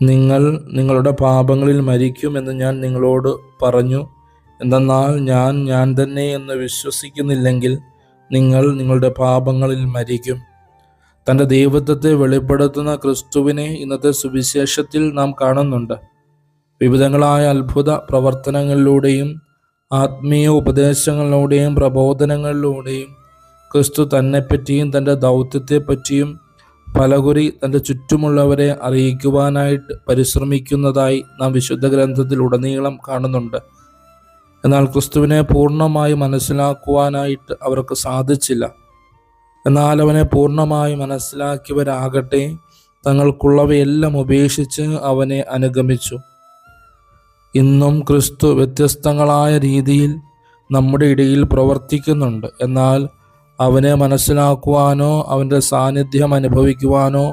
നിങ്ങൾ നിങ്ങളുടെ പാപങ്ങളിൽ മരിക്കുമെന്ന് ഞാൻ നിങ്ങളോട് പറഞ്ഞു. എന്തെന്നാൽ ഞാൻ തന്നെ എന്ന് വിശ്വസിക്കുന്നില്ലെങ്കിൽ നിങ്ങൾ നിങ്ങളുടെ പാപങ്ങളിൽ മരിക്കും. തൻ്റെ ദൈവത്വത്തെ വെളിപ്പെടുത്തുന്ന ക്രിസ്തുവിനെ ഇന്നത്തെ സുവിശേഷത്തിൽ നാം കാണുന്നുണ്ട്. വിവിധങ്ങളായ അത്ഭുത പ്രവർത്തനങ്ങളിലൂടെയും ആത്മീയ ഉപദേശങ്ങളിലൂടെയും പ്രബോധനങ്ങളിലൂടെയും ക്രിസ്തു തന്നെപ്പറ്റിയും തൻ്റെ ദൗത്യത്തെപ്പറ്റിയും പലകുറി തൻ്റെ ചുറ്റുമുള്ളവരെ അറിയിക്കുവാനായിട്ട് പരിശ്രമിക്കുന്നതായി നാം വിശുദ്ധ ഗ്രന്ഥത്തിൽ ഉടനീളം കാണുന്നുണ്ട്. എന്നാൽ ക്രിസ്തുവിനെ പൂർണ്ണമായി മനസ്സിലാക്കുവാനായിട്ട് അവർക്ക് സാധിച്ചില്ല. എന്നാൽ അവനെ പൂർണ്ണമായി മനസ്സിലാക്കിയവരാകട്ടെ തങ്ങൾക്കുള്ളവയെല്ലാം ഉപേക്ഷിച്ച് അവനെ അനുഗമിച്ചു. ഇന്നും ക്രിസ്തു വ്യത്യസ്തങ്ങളായ രീതിയിൽ നമ്മുടെ ഇടയിൽ പ്രവർത്തിക്കുന്നുണ്ട്. എന്നാൽ അവനെ മനസ്സിലാക്കുവാനോ അവൻ്റെ സാന്നിധ്യം അനുഭവിക്കുവാനോ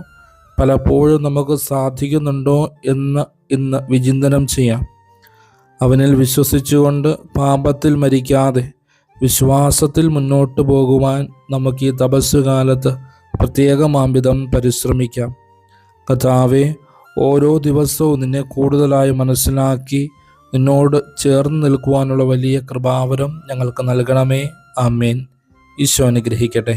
പലപ്പോഴും നമുക്ക് സാധിക്കുന്നുണ്ടോ എന്ന് ഇന്ന് വിചിന്തനം ചെയ്യാം. അവനിൽ വിശ്വസിച്ചുകൊണ്ട് പാപത്തിൽ മരിക്കാതെ വിശ്വാസത്തിൽ മുന്നോട്ട് പോകുവാൻ നമുക്ക് ഈ തപസ്സുകാലത്ത് പ്രത്യേകമാംവിധം പരിശ്രമിക്കാം. കർത്താവേ, ഓരോ ദിവസവും നിന്നെ കൂടുതലായി മനസ്സിലാക്കി നിന്നോട് ചേർന്ന് നിൽക്കുവാനുള്ള വലിയ കൃപാവരം ഞങ്ങൾക്ക് നൽകണമേ. ആമേൻ. ഈശോ അനുഗ്രഹിക്കട്ടെ.